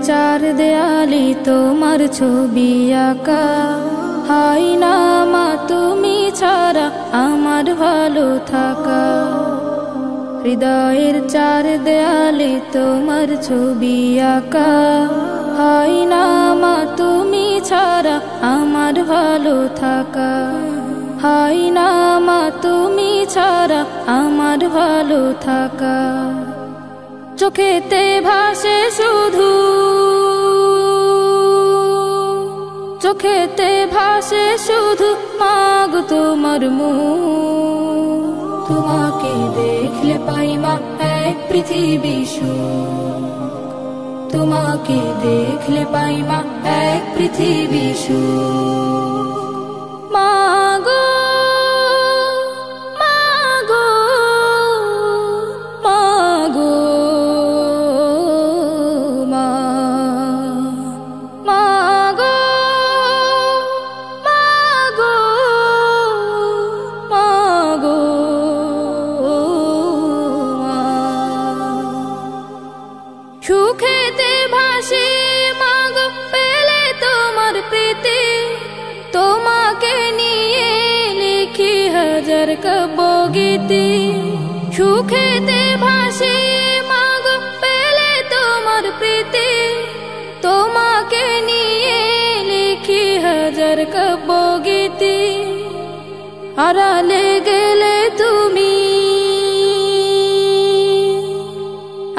চার দেয়ালে তোমার ছবি আঁকা, হাই না মা তুমি ছাড়া আমার ভালো থাকা। হৃদয়ের চার দেয়ালে তোমার ছবি আঁকা, হাই না মা তুমি ছাড়া আমার ভালো থাকা। হাই না মা তুমি ছাড়া আমার ভালো থাকা। চোখেতে ভাসে শুধু, চোখেতে ভাসে শুধু মাগো তোমার মুখ। তোমাকে দেখলে পাই মা এক পৃথিবী সুখ, তোমাকে দেখলে পাই মা এক পৃথিবী সুখ। মাগো মাগো মাগো মা, মাগো মাগো মাগো মা। সুখেতে ভাসি মাগো পেলে তোমার প্রীতি, তোমাকে নিয়ে লিখি হাজার কাব্যগীতি। সুখেতে ভাসি মাগো পেলে তোমার প্রীতি, তোমাকে নিয়ে লিখি হাজার কাব্যগীতি। আড়ালে গেলে তুমি,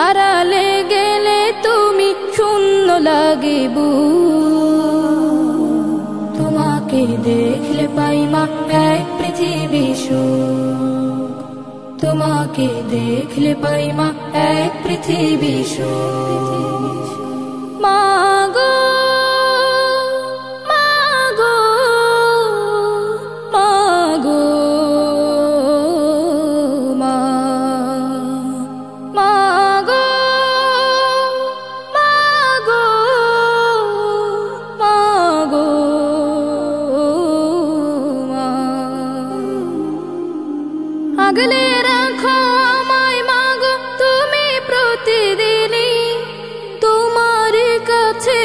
আড়ালে গেলে তুমি শূন্য লাগে বুক। তোমাকে দেখলে পাই মা এক পৃথিবী সুখ, তোমাকে দেখলে পাই মা এক পৃথিবী সুখ। মাগো মাগো মাগো মা, মাগো মাগো মাগো মা। আগলে রাখো আমায় মাগো তুমি প্রতিদিনই, তোমার কাছে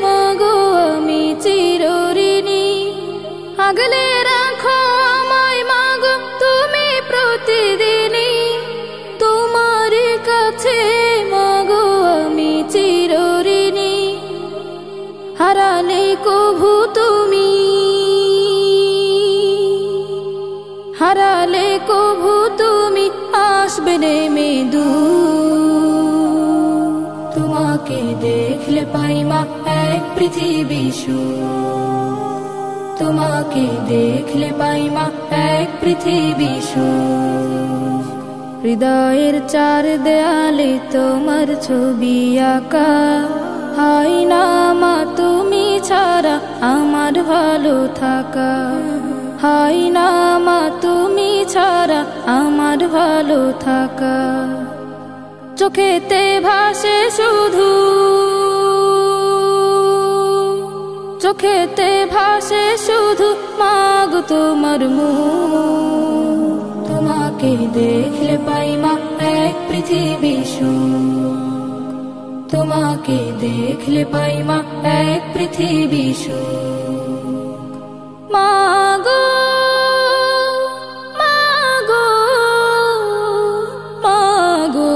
মাগো আমি চিরঋণী। আগলে রাখো আমায় মাগো তুমি প্রতিদিনই, তোমার কাছে মাগো আমি চিরঋণী। হারালে কভু তুমি, হারালে কভু তুমি আসবে নেমে দূর। তোমাকে দেখলে পাই মা এক পৃথিবী সুখ, তোমাকে দেখলে পাই মা এক পৃথিবী সুখ। হৃদয়ের চার দেয়ালে তোমার ছবি আঁকা, হাই না মা তুমি ছাড়া আমার ভালো থাকা। হাই না মা তুমি ছাড়া আমার ভালো থাকা। চোখেতে ভাসে শুধু, চোখেতে ভাসে শুধু মাগো তোমার মুখ। তোমাকে দেখলে পাই মা এক পৃথিবী সুখ, তোমাকে দেখলে পাই মা এক পৃথিবী সুখ। মাগো মাগো মাগো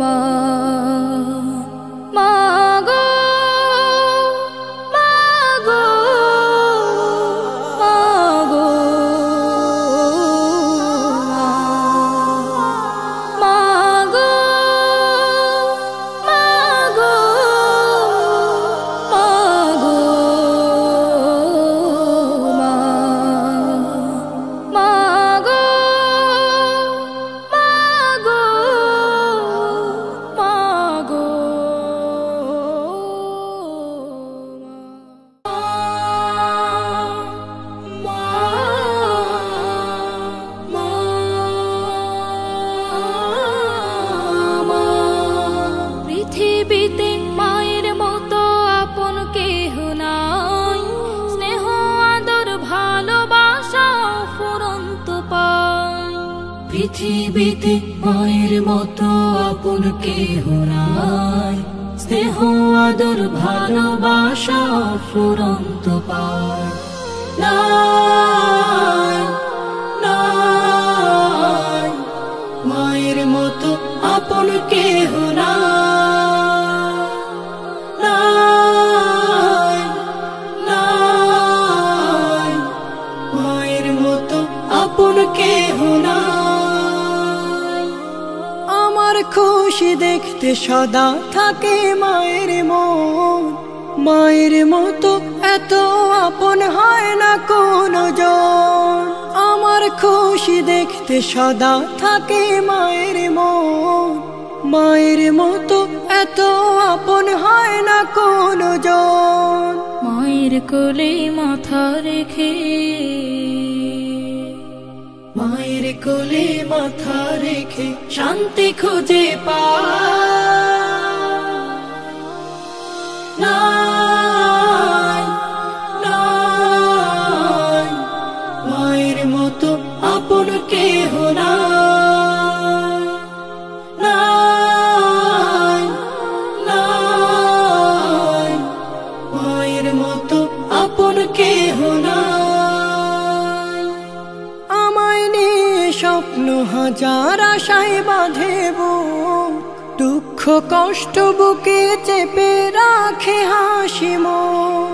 মা, মাগো মাগো মাগো মা, মাগো মাগো মাগো মা, মাগো মাগো মাগো পৃথিবীতে মায়ের মতো আপন কেহ নাই, স্নেহ আদর ভালোবাসা ফুরন্ত পায়। পৃথিবীতে মায়ের মতো আপন কেহ নাই, স্নেহ আদর ভালোবাসা ফুরন্ত পায় নাই, নাই মায়ের মতো আপন কেহ নাই, নাই, নাই মায়ের মতো আপন কেহ নাই। আমার খুশি দেখতে সদা থাকে মায়ের মন, মায়ের মতো এত আপন হয় না কোনো জন। আমার খুশি দেখতে সদা থাকে মায়ের মন, মায়ের মতো এত আপন হয় না কোনো জন। মায়ের কোলে মাথা রেখে, মায়ের কোলে মাথা রেখে শান্তি খুঁজে পায় নাই, নাই মায়ের মতো আপন কেহ নাই, নাই, নাই মায়ের মতো আপন কেহ নাই। আমায় নিয়ে স্বপ্ন হাজার আশায় বাঁধে বুক, দুঃখ কষ্ট বুকে চেপে রাখে হাসি মুখ।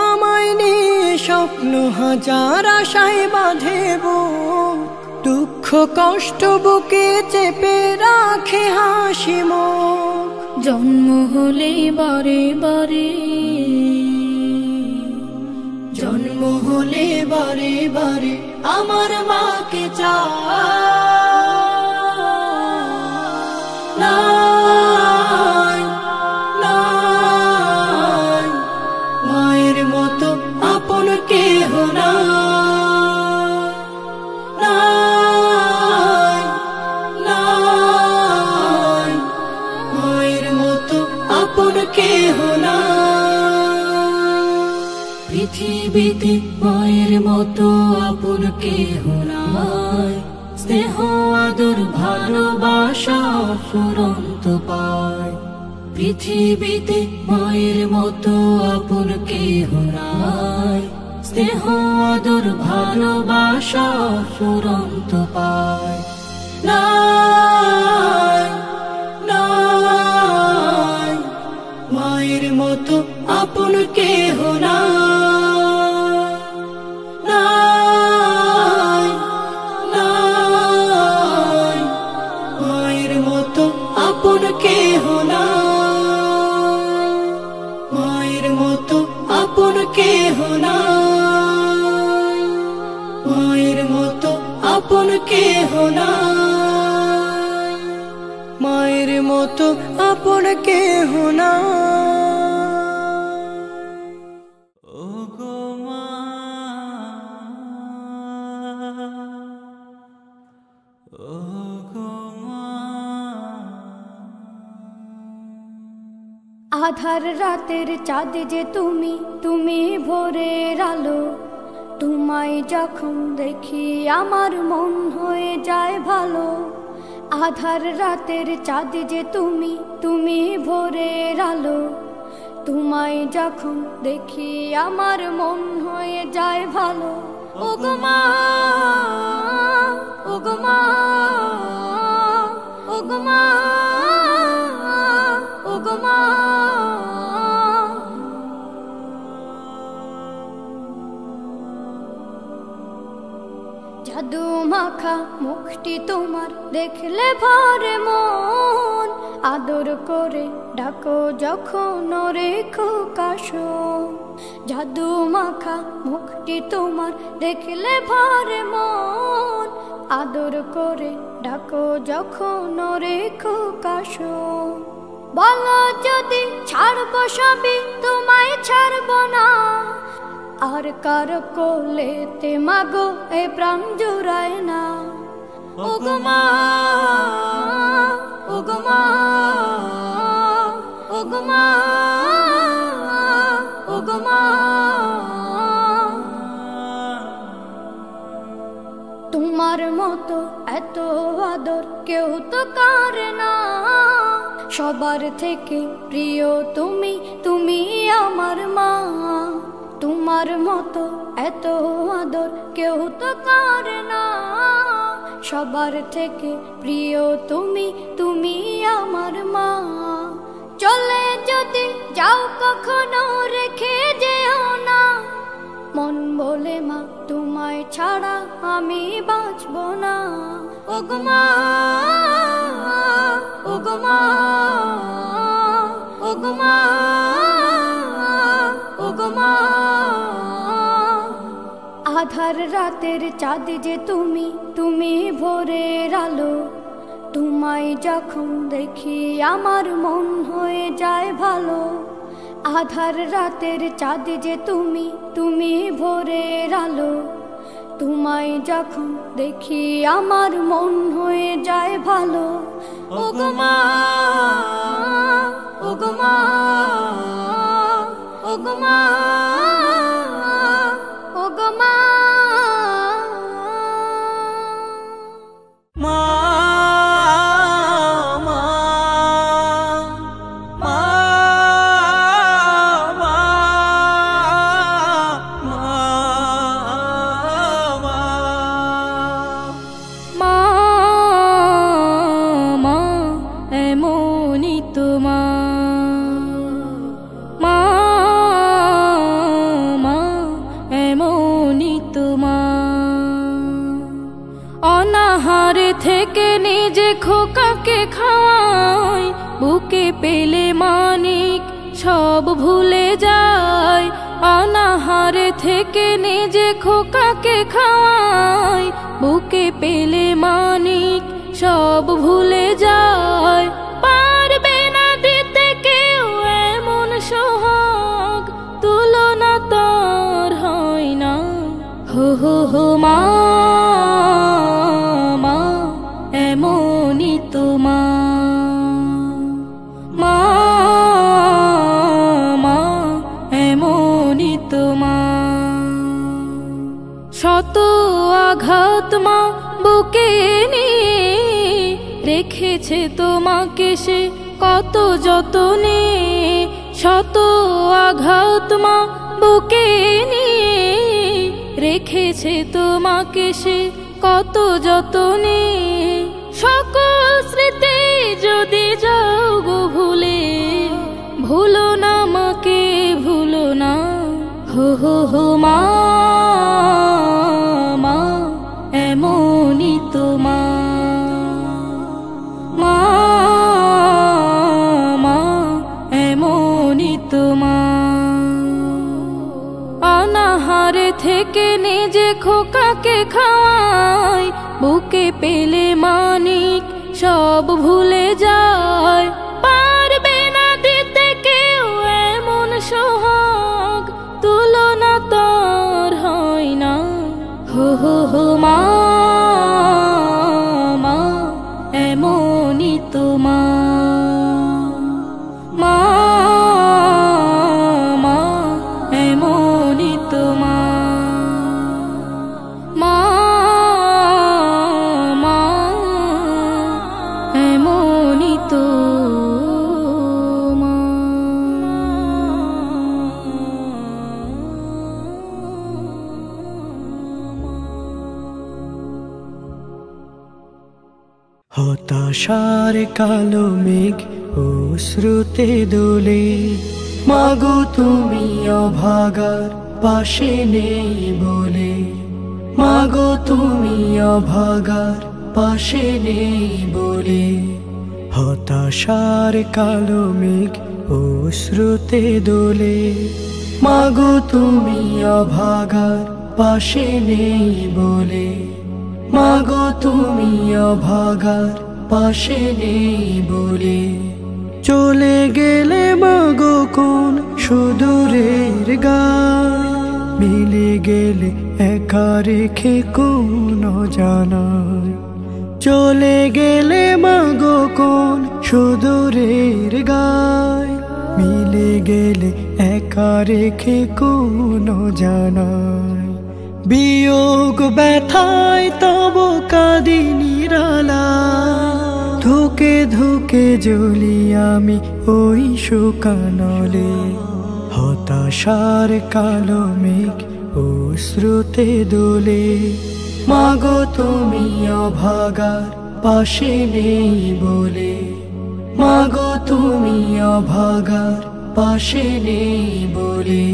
আমায় নিয়ে স্বপ্ন হাজার আশায় বাঁধে বুক, দুঃখ কষ্ট বুকে চেপে রাখে হাসি মুখ। জন্ম হলে বারে বারে, জন্ম হলে বারে বারে আমার মাকে চায় নাই, নাই মায়ের মতো আপন কেহ নাই, নাই, নাই মায়ের মতো আপন কেহ নাই। পৃথিবীতে মায়ের মতো আপন কেহ নাই, স্নেহ আদর ভালোবাসা ফুরন্ত পায়। পৃথিবীতে মায়ের মতো আপন কেহ নাই, স্নেহ আদর ভালোবাসা ফুরন্ত পায় নাই, নাই মায়ের মতো আপন কেহ নাই, নাই, নাই মায়ের মতো আপন কেহ নাই, মায়ের মতো আপন কেহ নাই, মায়ের মতো আপন কেহ নাই, মায়ের মতো আপন কেহ নাই। আধার রাতের চাঁদ যে তুমি, তুমি ভোরের আলো। তোমায় যখন দেখি আমার মন হয়ে যায় ভালো। আধার রাতের চাঁদ যে তুমি, তুমি ভোরের আলো। তোমায় যখন দেখি আমার মন হয়ে যায় ভালো। ওগো মা, ওগো মা, ওগো মা, ওগো মা। জাদু মাখা মুখটি তোমার দেখলে ভরে মন। আদর করে ডাকো যখন রেখো কাশো। জাদু মাখা মুখটি তোমার দেখলে ভরে মন। আদর করে ডাকো যখন রেখো কাশো। বলো যদি ছাড়বো সবই, তোমায় ছাড়বো না। আর কার কোলেতে মাগো এ প্রাণ জুড়ায় না। ওগো মা, ওগো মা, ওগো মা, ওগো মা। তোমার মতো এত আদর কেউ তো করে না। সবার থেকে প্রিয় তুমি, তুমি আমার মা। তোমার মতো এত আদর কেউ তো করে না। সবার থেকে প্রিয় তুমি, তুমি আমার মা। চলে যদি যাও কখনো রেখে যেও না, মন বলে মা তোমায় ছাড়া আমি বাঁচব না। ওগো মা, ওগো মা, ওগো মা, ওগো মা। আধার রাতের চাঁদ যে তুমি, তুমি ভোরের আলো। তোমায় যখন দেখি আমার মন হয়ে যায় ভালো। আধার রাতের চাঁদ যে তুমি, তুমি ভোরের আলো। তোমায় যখন দেখি আমার মন হয়ে যায় ভালো। ওগো মা, ওগো মা, ওগো মা, ওগো মা। থেকে নিজে খোকাকে খাওয়াই, বুকে পেলে মানিক সব ভুলে যায়। অনাহারে থেকে নিজে খোকাকে খাওয়াই, বুকে পেলে মানিক সব ভুলে যায়। পারবে না দিতে কেউ এমন সোহাগ, তুলনা তার হয় না। হো হো হো মা, এমনই তোমা মা, মা এমনই তোমা। শত আঘাত মা বুকে নিয়ে রেখেছে তোমাকে সে কত যতনে। শত আঘাত মা বুকে নিয়ে রেখেছে তোমাকে সে কত যতনে। সকল স্মৃতি যদি যাও গো ভুলে, ভুলো না মাকে ভুলো না। হো হো হো মা, মা এমনই তোমা মা, মা এমনই তোমা। অনাহারে থেকে নিজে খোকাকে খাওয়াই, বুকে পেলে মানিক সব ভুলে যায়। পারবে না দিতে কেউ এমন সোহাগ, তুলনা তার হয় না। হো হো হো মা, মা এমনই তোমা মা, মা এমনই তোমা মা, মা এমনই তোমা। হতাশার কালো মেঘ অশ্রুতে দোলে, মাগো তুমি অভাগার পাশে নেই বলে। মাগো তুমি অভাগার পাশে নেই বলে। হতাশার কালো মেঘ অশ্রুতে দোলে, মাগো তুমি অভাগার পাশে নেই বলে। মাগো তুমি অভাগার পাশে নেই বলে। চলে গেলে মাগো কোন সুদূরের গায়, মিলে গেলে একা রেখে কোন জানায়। চলে গেলে মাগো কোন সুদূরের গায়, মিলে গেলে একা রেখে কোন জানায়। বিয়োগ ব্যথায় তব কাঁদি নিরালা, ধুকে ধুকে জ্বলি আমি ওই শুকানলে। হতাশার কালো মেঘ অশ্রুতে দোলে, মাগো তুমি অভাগার পাশে নেই বলে। মাগো তুমি অভাগার পাশে নেই বলে।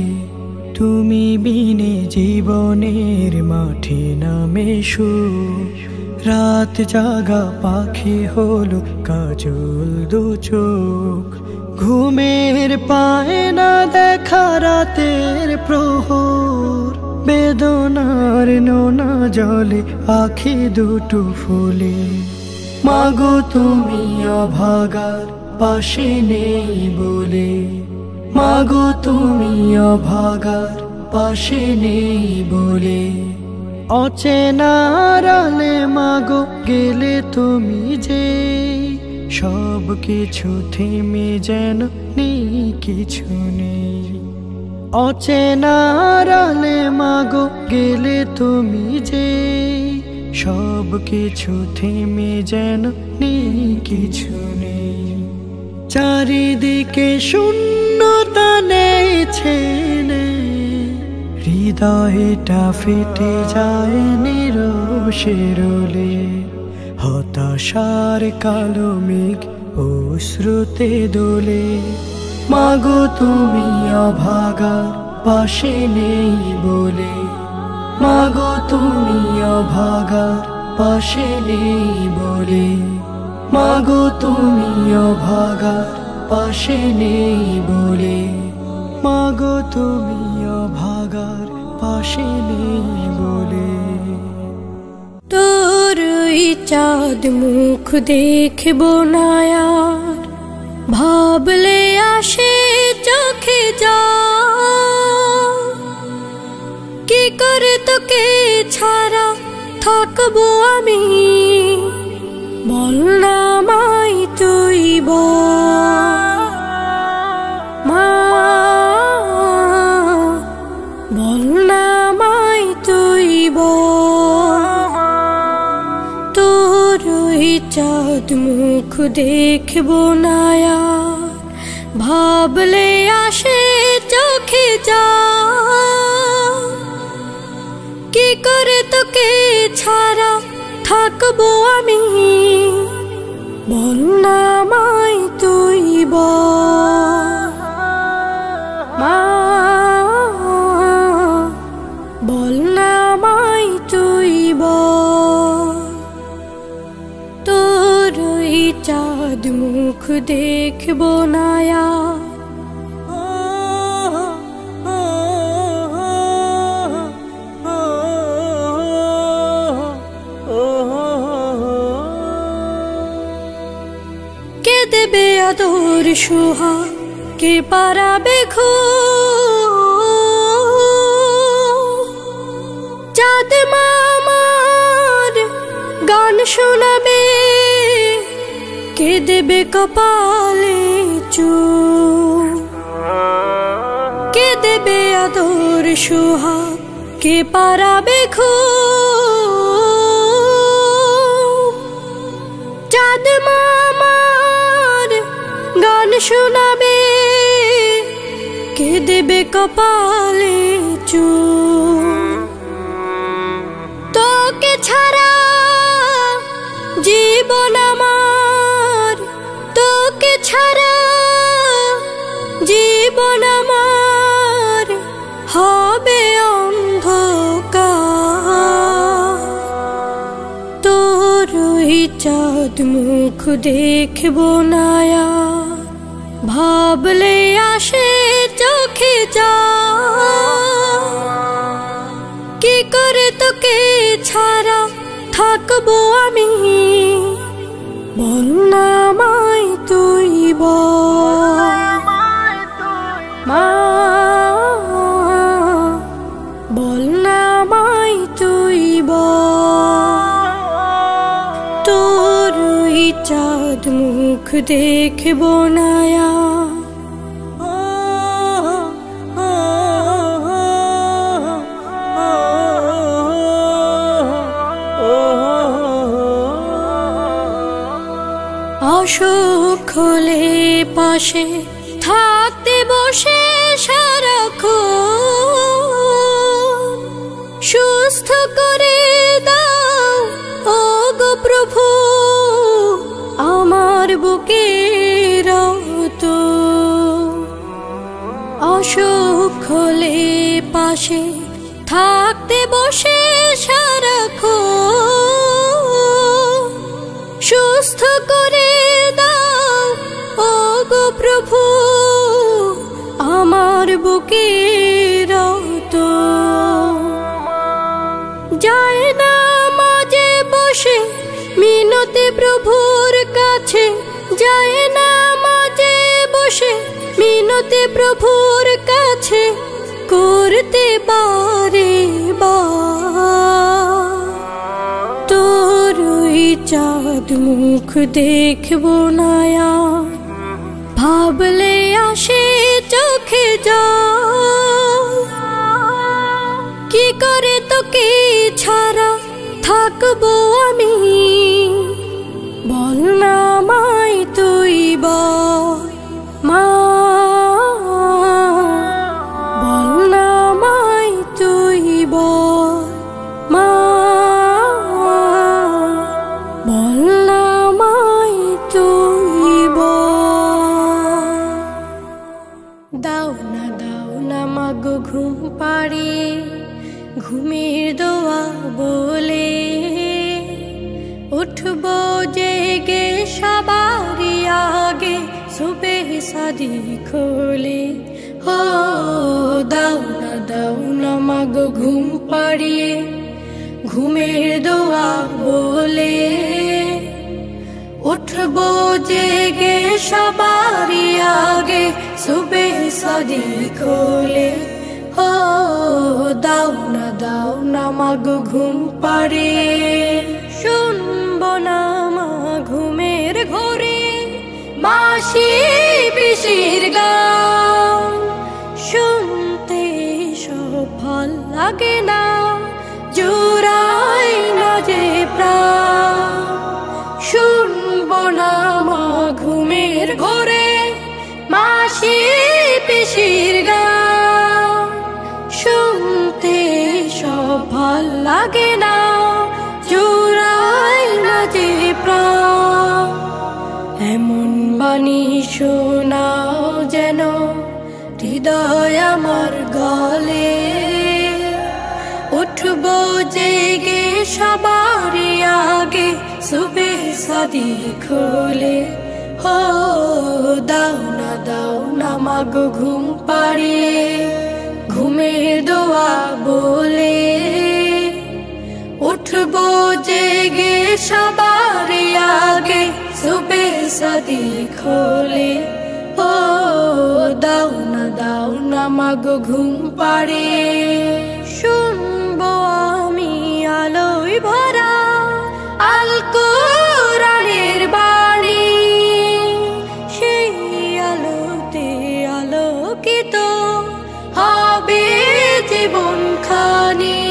তুমি বিনে জীবনের মাঠে নামে সুর, রাত জাগা পাখি হলো কাজল দু চোখ। ঘুমের পায় না দেখা রাতের প্রহর, বেদনার নোনা জলে আখি দুটো ফুলে। মাগো তুমি অভাগার পাশে নেই বলে। মাগো তুমি অভাগার পাশে নেই বলে। অচেনারালে মাগো গেলে তুমি যে, সব কিছু থেমে যেন নেই কিছু নেই। অচেনারালে মাগো গেলে তুমি যে, সব কিছু থেমে যেন নেই কিছু নেই। চারিদিকে শূন্যতা নেইছে, হৃদয়টা ফেটে যায় নিরোষে রোলে। হতাশার কালো মেঘ অশ্রুতে দোলে, মাগো তুমি অভাগার পাশে নেই বলে। মাগো তুমি অভাগার পাশে নেই বলে। মাগো তুমি অভাগার পাশে নেই বলে। মাগো তুমি অভাগার পাশে নেই বলে। তোর চাঁদ মুখ দেখব না আর, ভাবলে আসে চোখে যা। কি করে তোকে ছাড়া থাকবো আমি, বল না মাই তুই মা, বল না মাই তুই তোর চাঁদ মুখ দেখব না আর, ভাবলে আসে চোখে যা। কি করে তোকে ছাড়া থাকবো আমি, বল না মাই তুই মা, বল না মাই তুই তোর চাঁদ মুখ দেখব না আর। কে দেবে আদর সোহাগ, কে পারাবে খো, চাঁদ মামার গান শোনাবে, কে দেবে কপালে চুম। কে দেবে আদর সোহাগ, কে পারাবে খো, চাঁদ মামার গান শোনাবে, কে দেবে কপালে চুম। তোকে ছাড়া জীবন আমার, তোকে ছাড়া জীবন আমার হবে অন্ধকার। তোর চাঁদ মুখ দেখব না আর, ভাবলে আসে চোখে যা। কি করে তোকে ছাড়া থাকবো আমি, বল না মাই তুই মা, বল না মাই তুই তোর চাঁদ মুখ দেখব না আর। অসুখ হলে পাশে থাকতে বসে সারাক্ষণ সুস্থ করে দাও ওগো প্রভু আমার বুকের রক্ত। অসুখ হলে পাশে থাকতে বসে সারাক্ষণ সুস্থ করে দাও ওগো প্রভু আমার বুকের রক্ত। যায় না মাঝে বসে মিনতি প্রভুর কাছে, যায় না মাঝে বসে মিনতি প্রভুর কাছে করতে বারে বার। তোর ওই চাঁদ মুখ দেখবো না আর, ভাবলে আসে চোখে জল। কি করে তোকে ছাড়া থাকবো আমি, বল না আমায় তুই বল মা, বল না আমায় তুই বল মা, বল না আমায় তুই বল। দাও না মাগো ঘুম পাড়িয়ে ঘুমের দোয়া বলে, উঠবো জেগে সবারই আগে সুবেহ সাদিক হলে। ও দাও না মাগো ঘুম পাড়িয়ে ঘুমের দোয়া বলে, উঠবো জেগে সবারই আগে সুবেহ সাদিক হলে। ও দাও না মাগো ঘুম পাড়িয়ে। শুনবো না মা ঘুমের ঘোরে মাসি পিসির গান, শুনতে সব ভাল লাগে না জোড়াই না যে প্রাণ। শুনবো না মা ঘুমের ঘোরে মাসি পিসির গান, শুনতে সব ভাল লাগে না জোড়াই না যে প্রাণ। এমন বাণী শোনাও যেন হৃদয় আমার গলে, উঠবো জেগে সবারই আগে সুবেহ সাদিক হলে। ও দাও না মাগো ঘুম পাড়িয়ে ঘুমের দোয়া বলে, উঠবো জেগে সবারই আগে সুবেহ সাদিক হলে। ও দাও না মাগো ঘুম পাড়িয়ে। শুনবো আমি আলোয় ভরা আল কোরআনের বাণী, সেই আলোতে আলোকিত হবে জীবনখানি।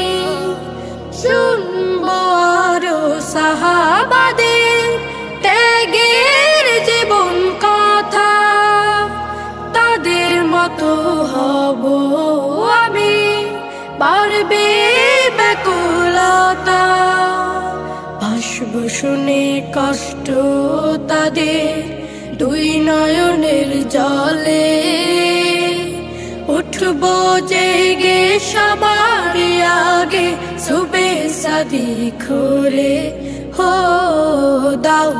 শুনবো আরো সাহাবাদের ত্যাগের জীবন কথা, তাদের মতো হব আমি বাড়বে ব্যাকুলতা। ভাসবো শুনে কষ্ট তাদের দুই নয়নের জলে, উঠবো জেগে সবারই আগে সুবেহ সাদিক হলে। ও দাও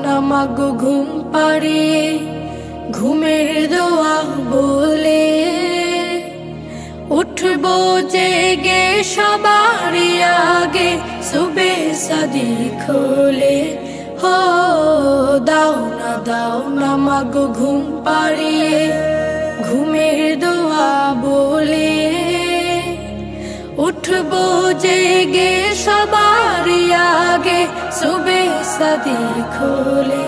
না মাগো ঘুম পাড়িয়ে ঘুমের দোয়া বলে, উঠবো জেগে সবারই আগে সুবেহ সাদিক হলে। ও দাও না মাগো ঘুম পাড়িয়ে ঘুমের দোয়া বলে, উঠবো জেগে সবারই আগে সুবেহ সাদিক হলে।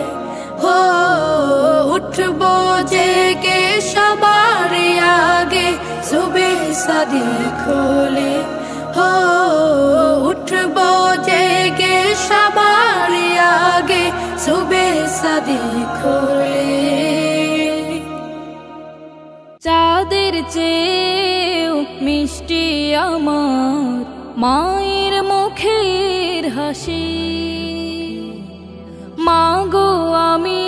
ও উঠবো জেগে সবারই আগে সুবেহ সাদিক হলে। ও উঠবো জেগে সবারই আগে সুবে সাদিক হলে। চাঁদের চেয়েও মিষ্টি আমার মায়ের মুখের হাসি। মাগো আমি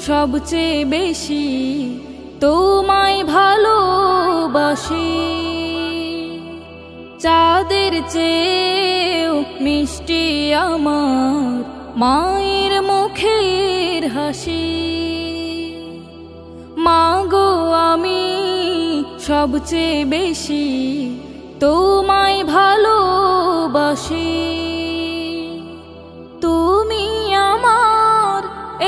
সবচেয়ে বেশি তোমায় ভালোবাসি। চাঁদের চেয়েও মিষ্টি আমার মায়ের মুখের হাসি। মাগো আমি সবচেয়ে বেশি তোমায় ভালোবাসি। তুমি আমার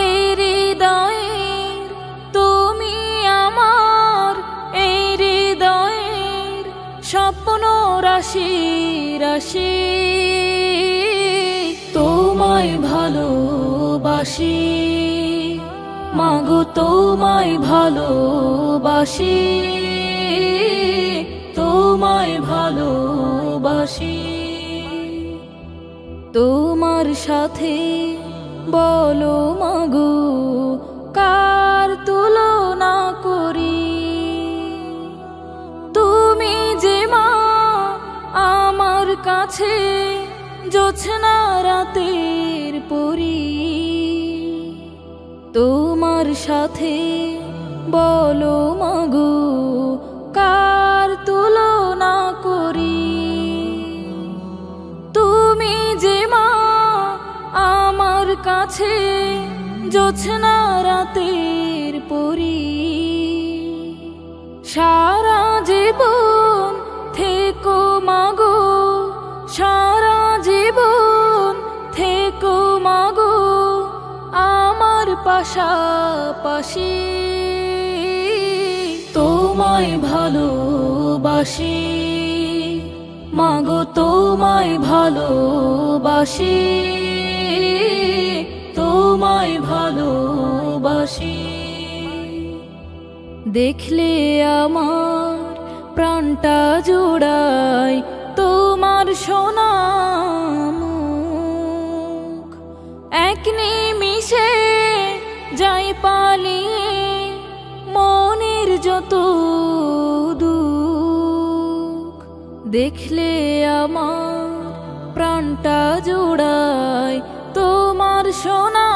এই হৃদয়ের, তুমি আমার এই হৃদয়ের স্বপ্ন রাশি রাশি। তোমায় ভালোবাসি মাগো, তোমায় ভালোবাসি, তোমায় ভালোবাসি। তোমার সাথে বলো মাগো কার তুলনা করি। তুমি যে মা আমার কাছে জোছনা রাতের পরী। তোমার সাথে বলো মাগো কার তুলনা করি। তুমি যে মা আমার কাছে জোছনা রাতের পরী। সারা জীবন থেকো মাগো, সারা জীবন থেকো মাগো আমার পাশাপাশি। তোমায় ভালোবাসি মাগো, তোমায় ভালোবাসি, তোমায় ভালোবাসি। দেখলে আমার প্রাণটা জোড়ায় তোমার সোনা মুখ। এক নিমিষে যাই পালিয়ে মনের যত দুঃখ। দেখলে আমার প্রাণটা জোড়ায় তোমার সোনা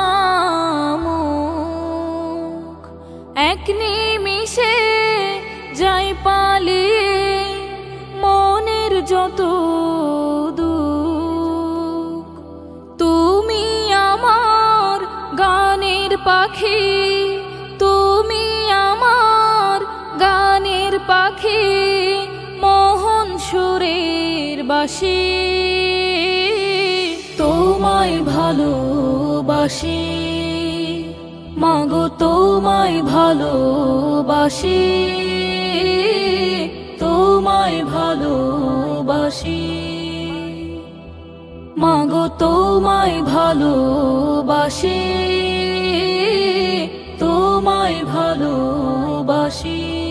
মুখ। এক নিমিষে যাই পালিয়ে মনের যত দুঃখ। তুমি আমার গানের পাখি, তুমি আমার গানের পাখি, মোহন সুরের বাঁশি। তোমায় ভালোবাসি মাগো, তোমায় ভালোবাসি, তোমায় ভালোবাসি। মাগো তোমায় ভালোবাসি, তোমায় ভালোবাসি।